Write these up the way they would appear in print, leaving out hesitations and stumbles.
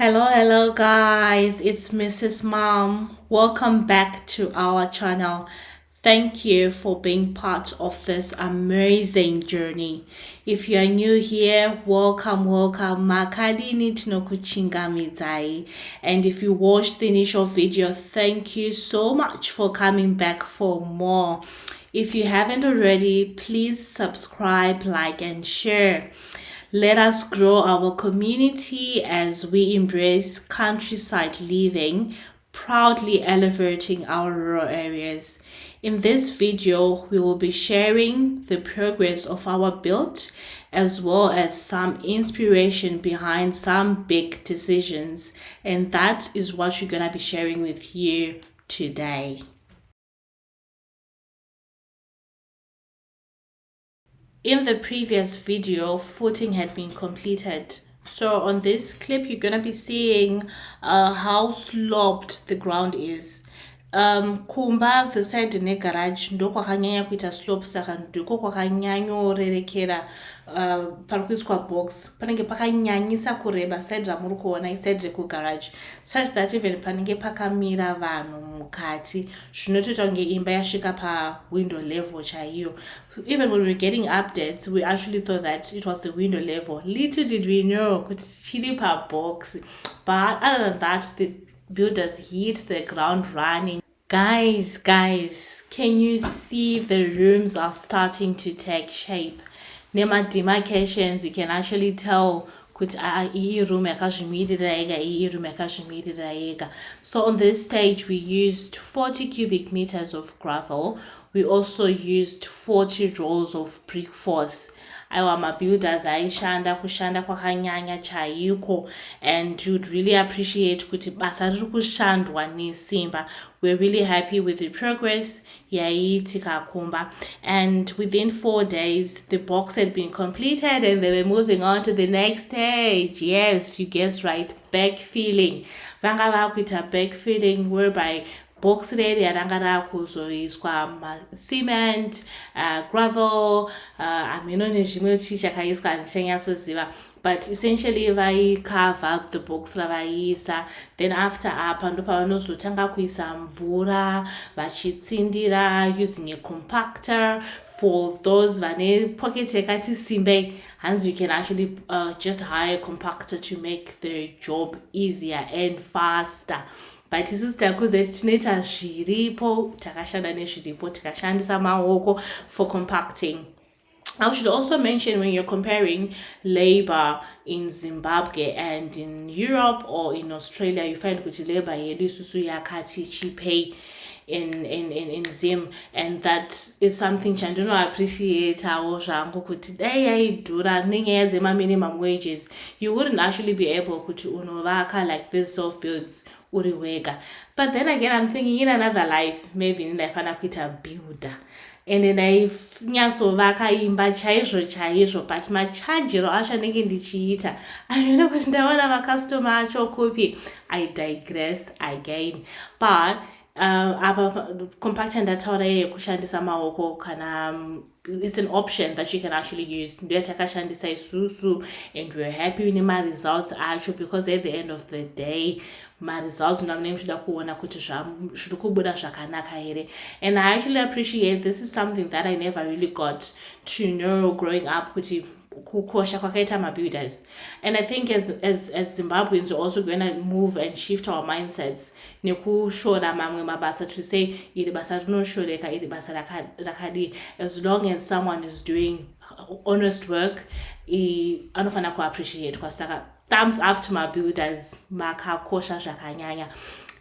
Hello guys, it's Mrs. Mom. Welcome back to our channel. Thank you for being part of this amazing journey. If you are new here, welcome. Makadini tinokuchingamidai. And if you watched the initial video, thank you so much for coming back for more. If you haven't already, please subscribe, like, and share. Let us grow our community as we embrace countryside living, proudly elevating our rural areas. In this video, we will be sharing the progress of our build as well as some inspiration behind some big decisions. And that is what we're going to be sharing with you today. In the previous video, footing had been completed. So on this clip, you're gonna be seeing how sloped the ground is. Kumba the side ne garage ndoko kwakanyanya kuita slope saka ndiko kwakanyanyorerekera parikuiswa box panenge pakanyanyisa kureba side ramuri kuona iside rekugarage such that even panenge pakamira vanhu mukati zvinotoita kunge imba yasvika pawindow level chaiyo. Even when we were getting updates, we actually thought that it was the window level. Little did we know kuti chiri pabox. But other than that, the builders hit the ground running. Guys, can you see the rooms are starting to take shape? Nema demarcations, you can actually tell kuti iyi room yakazvimirira yega, iyi room yakazvimirira yega. So on this stage, we used 40 cubic meters of gravel. We also used 40 rolls of brick force. Our mabuilders aishanda kushanda kwakanyanya chaiko, and you'd really appreciate kuti basa riri kushandwa nesimba. We're really happy with the progress yaiitika kumba, and within 4 days the box had been completed and they were moving on to the next stage. Yes, you guessed right, backfilling. Vanga vakuita backfilling, whereby box redi yaranga rakuzoiswa cement, gravel, ameno nezvimwe chichakaiswa handichanyasoziva, but essentially vai carve out the box ravaiisa. Then after apa ndo pavanozotanga kuisa mvura vachitsindira using a compactor. For those vane pocket yakati simbe hands, you can actually just hire a compactor to make the job easier and faster. But isusu takuze tinoita zviripo, takashanda nezviripo, takashandisa maoko for compacting. I should also mention, when you're comparing labor in Zimbabwe and in Europe or in Australia, you find kuti labor yedu isusu yakati cheapay in Zim, and that is something chandino appreciate how zvangu kuti dai yaidhura nenyaya dzema minimum wages, you wouldn't actually be able kuti unovaka like this self builds uri wega. But then again, I'm thinking in another life maybe ndaifana kuita builder ende ndainyasovaka imba chaizvo, but machajiro acho anenge ndichiita anoona kuti ndaona makastoma acho kupi. I digress again. But apa compactor ndataura yekushandisa maoko kana it's an option that you can actually use. Ndoya takashandisa isusu and we're happy with my results acho, because at the end of the day my results ndamunenge muchida kuona kuti zviri kubuda zvakanaka here. And I actually appreciate, this is something that I never really got to know growing up, kuti kukosha kwakaita mabuilders. And I think as Zimbabweans, we're also going to move and shift our mindsets nekushora mamwe mabasa to say iri basa rinoshoreka, iri basa rakadi. As long as someone is doing honest work, anofana kuappreciate. Saka thumbs up to my builders, makakosha zvakanyanya.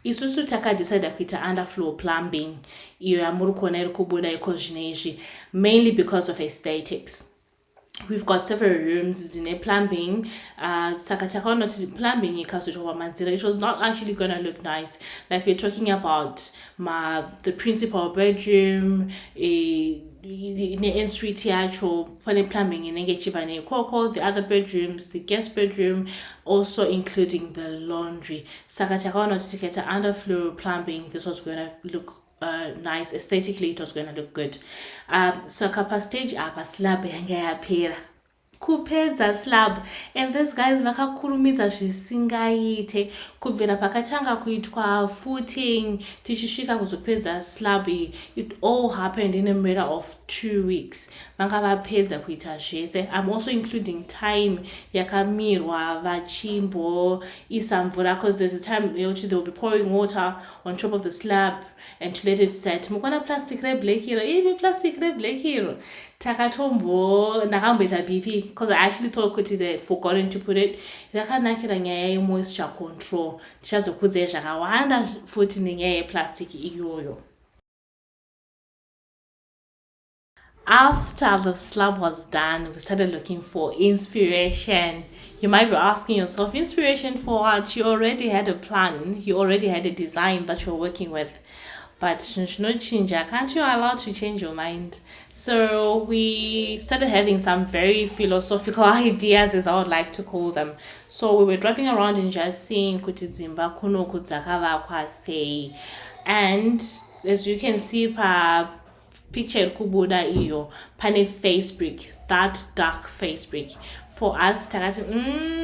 Isusu takadecide kuita underfloor plumbing iyo yamuri kuona iri kubuda ikozvinezvi, mainly because of aesthetics. We've got several rooms in a plumbing. Saka takaona kuti plumbing ikazoitwa pamadziro, it was not actually gonna look nice. Like we're talking about the principal bedroom, in-suite yacho pane plumbing inenge chiva neikoko, the other bedrooms, the guest bedroom, also including the laundry. Saka takaona kuti tikaita underfloor plumbing, this was gonna look nice. Aesthetically it was going to look good. So kapa stage apa slab yanga yapera kupedza slab, and these guys vakakurumidza zvisingaite kubvira pakatanga kuitwa footing tichisvika kuzopedza slab. It all happened in a matter of 2 weeks. Vanga vapedza kuita zvese. I'm also including time yakamirwa vachimbo isa mvura, because there's a time they will be pouring water on top of the slab and to let it set. Mukona plastic black hero, even plastic black hero. Takatombo nakamboita BP, because I actually thought kuti they had forgotten to put it. Yakanakira nyaya yemoisture control. Tichazokudza zvakawanda futi nenyaya yeplastic iyoyo. After the slab was done, we started looking for inspiration. You might be asking yourself, inspiration for what? You already had a plan, you already had a design that you're working with. But no change, can't you allow to change your mind? So we started having some very philosophical ideas, as I would like to call them. So we were driving around and just seeing kuti dzimba kuno kudzakavakwa sei. And as you can see pa picture kubuda iyo pane face brick, that dark face brick. For us takati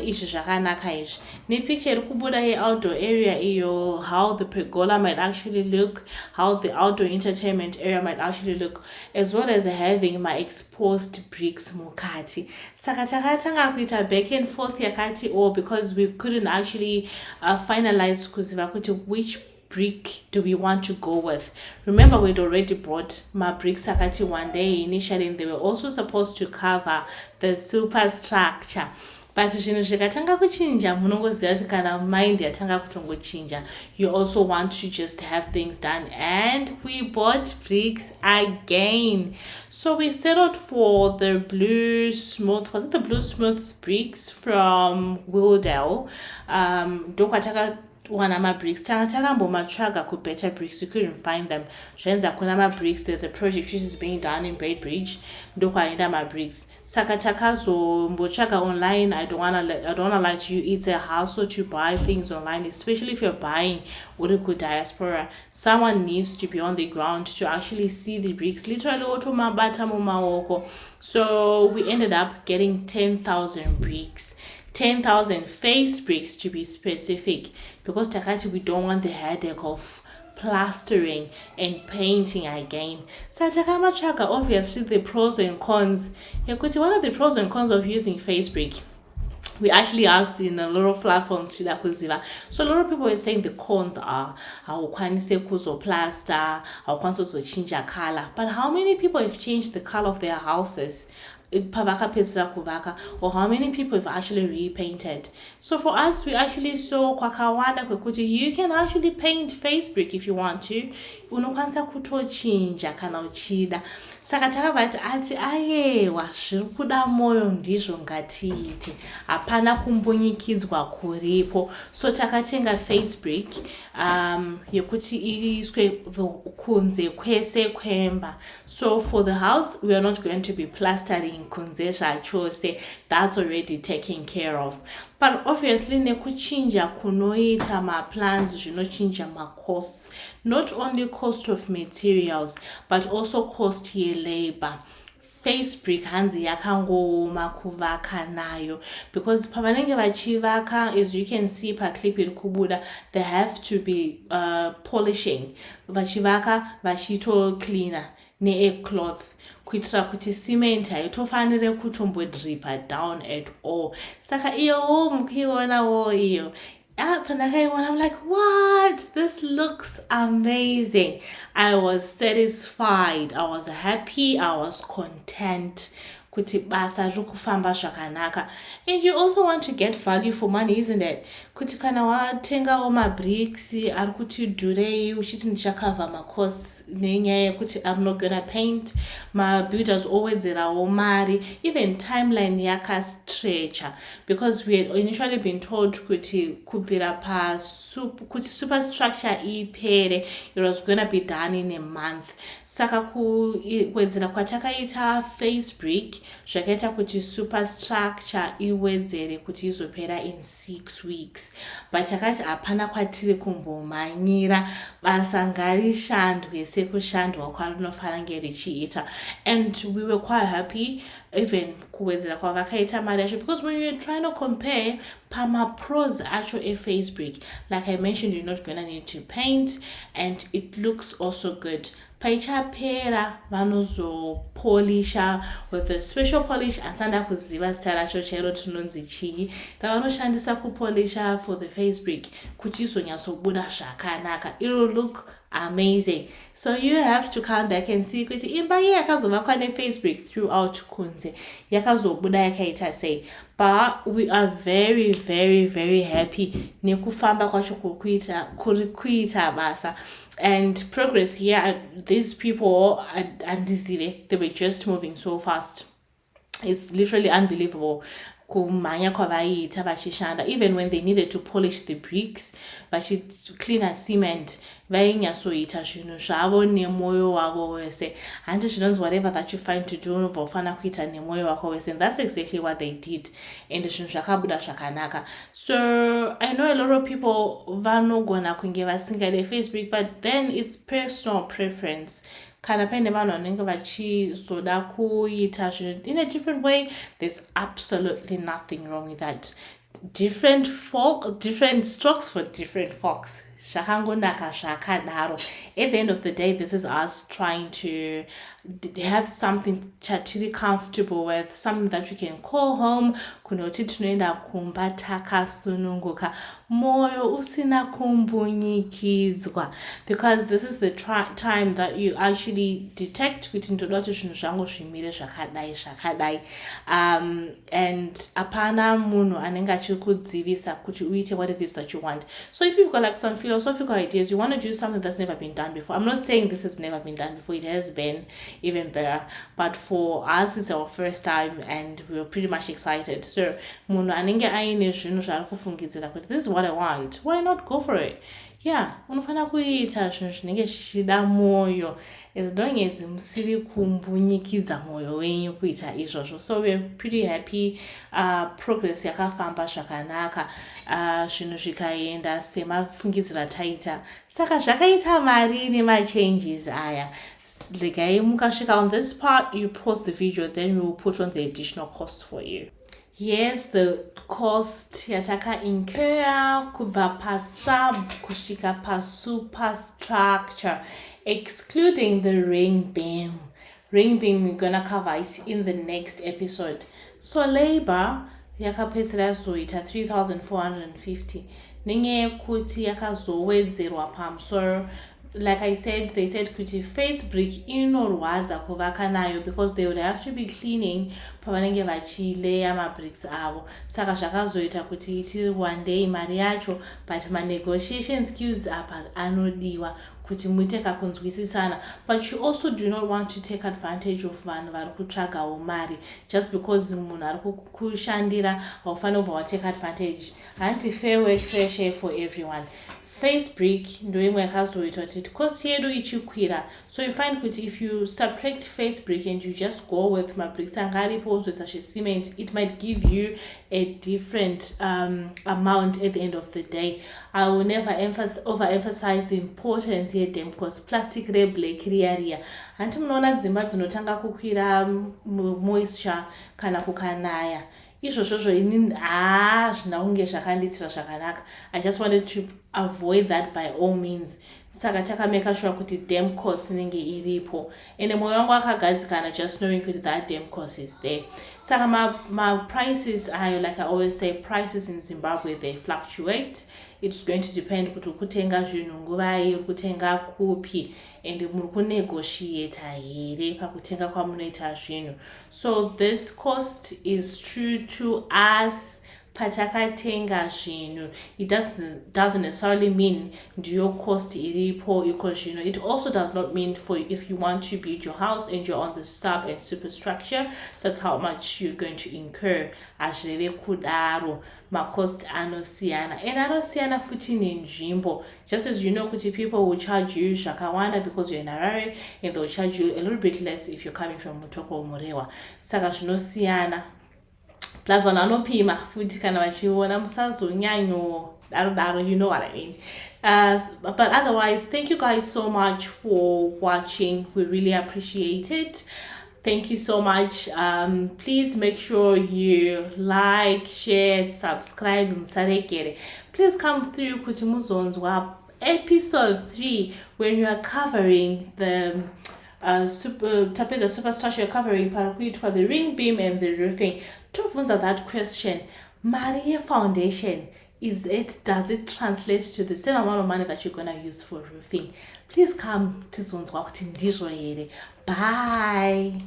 izvi zvakanaka izvi. Ne picture kubuda ye outdoor area iyo, how the pergola might actually look, how the outdoor entertainment area might actually look, as well as having my exposed bricks mukati. Saka takatanga kuita back and forth yakati, or because we couldn't actually finalize kuziva kuti which brick do we want to go with. Remember, we'd already bought my bricks akati one day initially, and they were also supposed to cover the superstructure. But zvinhu zvikatanga kuchinja, munongoziva kuti kana mind yatanga kutongochinja, you also want to just have things done. And we bought bricks again. So we settled for the blue smooth, was it the blue smooth bricks from Willdale? One of my bricks, takambomatsvaga ku better bricks, you couldn't find them. Zvenza kuna ma bricks, there's a project which is being done in Braidbridge, ndokwaenda my bricks. Saka takazombotsvaga online. I don't wanna lie to you, it's a hassle to buy things online, especially if you're buying uri ku diaspora. Someone needs to be on the ground to actually see the bricks, literally otomabata mumaoko. So we ended up getting 10,000 bricks. 10,000 face bricks to be specific, because takati we don't want the headache of plastering and painting again. So takamatsvaga obviously the pros and cons. Yakuti, what are the pros and cons of using face brick? We actually asked in a lot of platforms. So a lot of people were saying the cons are haukwanise kuzoplaster, haukwanise kuzochinja color. But how many people have changed the color of their houses? Or how many people have actually repainted? So for us, we actually saw kwakawanda kwekuti you can actually paint face brick if you want to. Unokwanisa kutochinja kana uchida. Saka takabati ati ayewa zviri kuda moyo ndizvo ngatiite, hapana kumbunyikidzwa kuripo. So takatenga face brick yekuti iiswe kunze kwese kwemba. So for the house, we are not going to be plastering kunze zvachose. That's already taken care of. But obviously nekuchinja kunoita maplans zvinochinja macosts, not only cost of materials but also cost ye labor. Face brick hanzi yakangooma kuvaka nayo, because pavanenge vachivaka, as you can see pa clip iri kubuda, they have to be polishing vachivaka vachito cleaner ne cloth kuitira kuti cement haitofanire kutombodripa down at all. Saka iyo mukiona iyo I'm like, what? This looks amazing. I was satisfied. I was happy. I was content. Kuti basa rikufamba zvakanaka. And you also want to get value for money, isn't it? Kuti kana watengawo mabricks ari kuti dhurei uchiti ndichakavha macosts nenyaya yekuti I'm not gonna paint, mabuilders owedzerawo mari, even timeline yakastretcha, because we had initially been told kuti kubvira pa kuti superstructure ipere, it was gonna be done in a month. Saka kuwedzera kwatakaita face brick, zvakaita kuti Superstructure iwedzere kuti izopera in 6 weeks, but takati hapana kwatiri kumbomhanyira, basa ngarishandwe sekushandwa kwarinofanira richiita. And we were quite happy even kuwedzera kwavakaita mari yacho, because when you're trying to compare pros acho Facebook, like I mentioned, you're not gonna need to paint and it looks also good. Paichapera vanozopolisha with a special polish asanda kuziva zita racho chero tinonzi chii, ravanoshandisa kupolisha for the Facebook kuti izonyatsobuda zvakanaka. It will look amazing. So you have to come back and see kuti imba iyi yakazovakwa neFacebook throughout kunze yakazobuda yakaita sei. But we are very, very, very happy nekufamba kwacho kuri kuita basa. And progress here, these people they were just moving so fast. It's literally unbelievable. Kumanya kwavaita vachishanda, even when they needed to polish the bricks, vachiclean cement, vainyatsoita zvinhu zvavo nemoyo wavo wese. Handi zvinonzi whatever that you find to do vofana kuita nemoyo wako wese, and that's exactly what they did. And zvinhu zvakabuda zvakanaka. So I know a lot of people vanogona kunge vasingade Facebook, but then it's personal preference. Kana paine vanhu vanenge vachizoda kuita zvinhu in a different way, there's absolutely nothing wrong with that. Different strokes for different folks. Zvakangonaka zvakadaro. At the end of the day, this is us trying to have something chatiri comfortable with, something that we can call home, kunoti tunoenda kumba takasununguka, moyo usina kumbunyikidzwa, because this is the time that you actually detect kuti ndoda kuti zvinhu zvangu zvimire zvakadai, and apana munhu anenge achikudzivisa kuti uite what it is that you want. So if you've got like some philosophical ideas, you want to do something that's never been done before. I'm not saying this has never been done before, it has been even better, but for us it's our first time and we were pretty much excited. So munhu anenge aine zvinhu zvari kufungidzira kuti this is what I want, why not go for it? Yeah, unofana kuita zvinhu zvinenge zvichida moyo, as long as musiri kumbunyikidza moyo wenyu kuita izvozvo. So we're pretty happy. Progress yakafamba zvakanaka, zvinhu zvikaenda semafungidzira taita, saka zvakaita mari nemachanges aya. Legai mukasvika on this part, you pause the video, then we will put on the additional cost for you. Yes, the cost yataka incur kubva pa sub kusvika pa Superstructure, excluding the ring beam. Ring beam, we're gonna cover it in the next episode. So labor yakapedzera zoita 3,450 nenge kuti yakazowedzerwa pamusoro. Like I said, they said kuti Facebook inorwadza kuvaka nayo, because they would have to be cleaning pavanenge vachileya mabricks avo. Saka zvakazoita kuti iti one day mari yacho, but negotiation skills apa anodiwa kuti muite kakunzwisisana. But you also do not want to take advantage of vanhu vari kutsvagawo mari, just because munhu ari kukushandira haufani ubva take advantage. Anti fair work, fair share for everyone. Facebook ndo imwe yakazoita kuti cost yedu ichikwira. So you find kuti if you subtract Facebook and you just go with mabricks angaripo zvesa cement, it might give you a different amount at the end of the day. I will never overemphasize the importance yedem, because plastic black riya anti munoona dzimba dzinotanga kukwira moisture kana kukanaya. Izvozvo inini zvina kunge zvakandiitira zvakanaka. I just wanted to avoid that by all means. Saka takameka sure kuti dam cost inenge iripo. Ende moyo wangu akagadzikana just knowing kuti that dam cost is there. Saka my prices are, like I always say, prices in Zimbabwe, they fluctuate. It's going to depend kuti kutenga zvinhu nguvai, kutenga kupi, and muri kunegotiate here pakutenga kwamunoita zvinhu. So this cost is true to us, patakatenga zvinhu, it doesn't necessarily mean ndiyo cost iripo iko zvino. It also does not mean for if you want to build your house and you're on the sub and superstructure, that's how much you're going to incur. Azvireve kudaro macost anosiyana and anosiyana futi nenzvimbo. Just as you know kuti people will charge you zvakawanda because you're in Harare, and they'll charge you a little bit less if you're coming from Mutoko or Murewa. Saka zvinosiyana. Plus vanopima futi kana vachiona musazonyanyo daro, you know what I mean. But otherwise, thank you guys so much for watching. We really appreciate it. Thank you so much. Please make sure you like, share, subscribe. Please come through Kutimuzonzwa episode 3 when you are covering the superstructure, covering parakuitwa, the ring beam and the roofing. To answer that question, Maria foundation, does it translate to the same amount of money that you're gonna use for roofing? Please come to Zonzwa. Bye.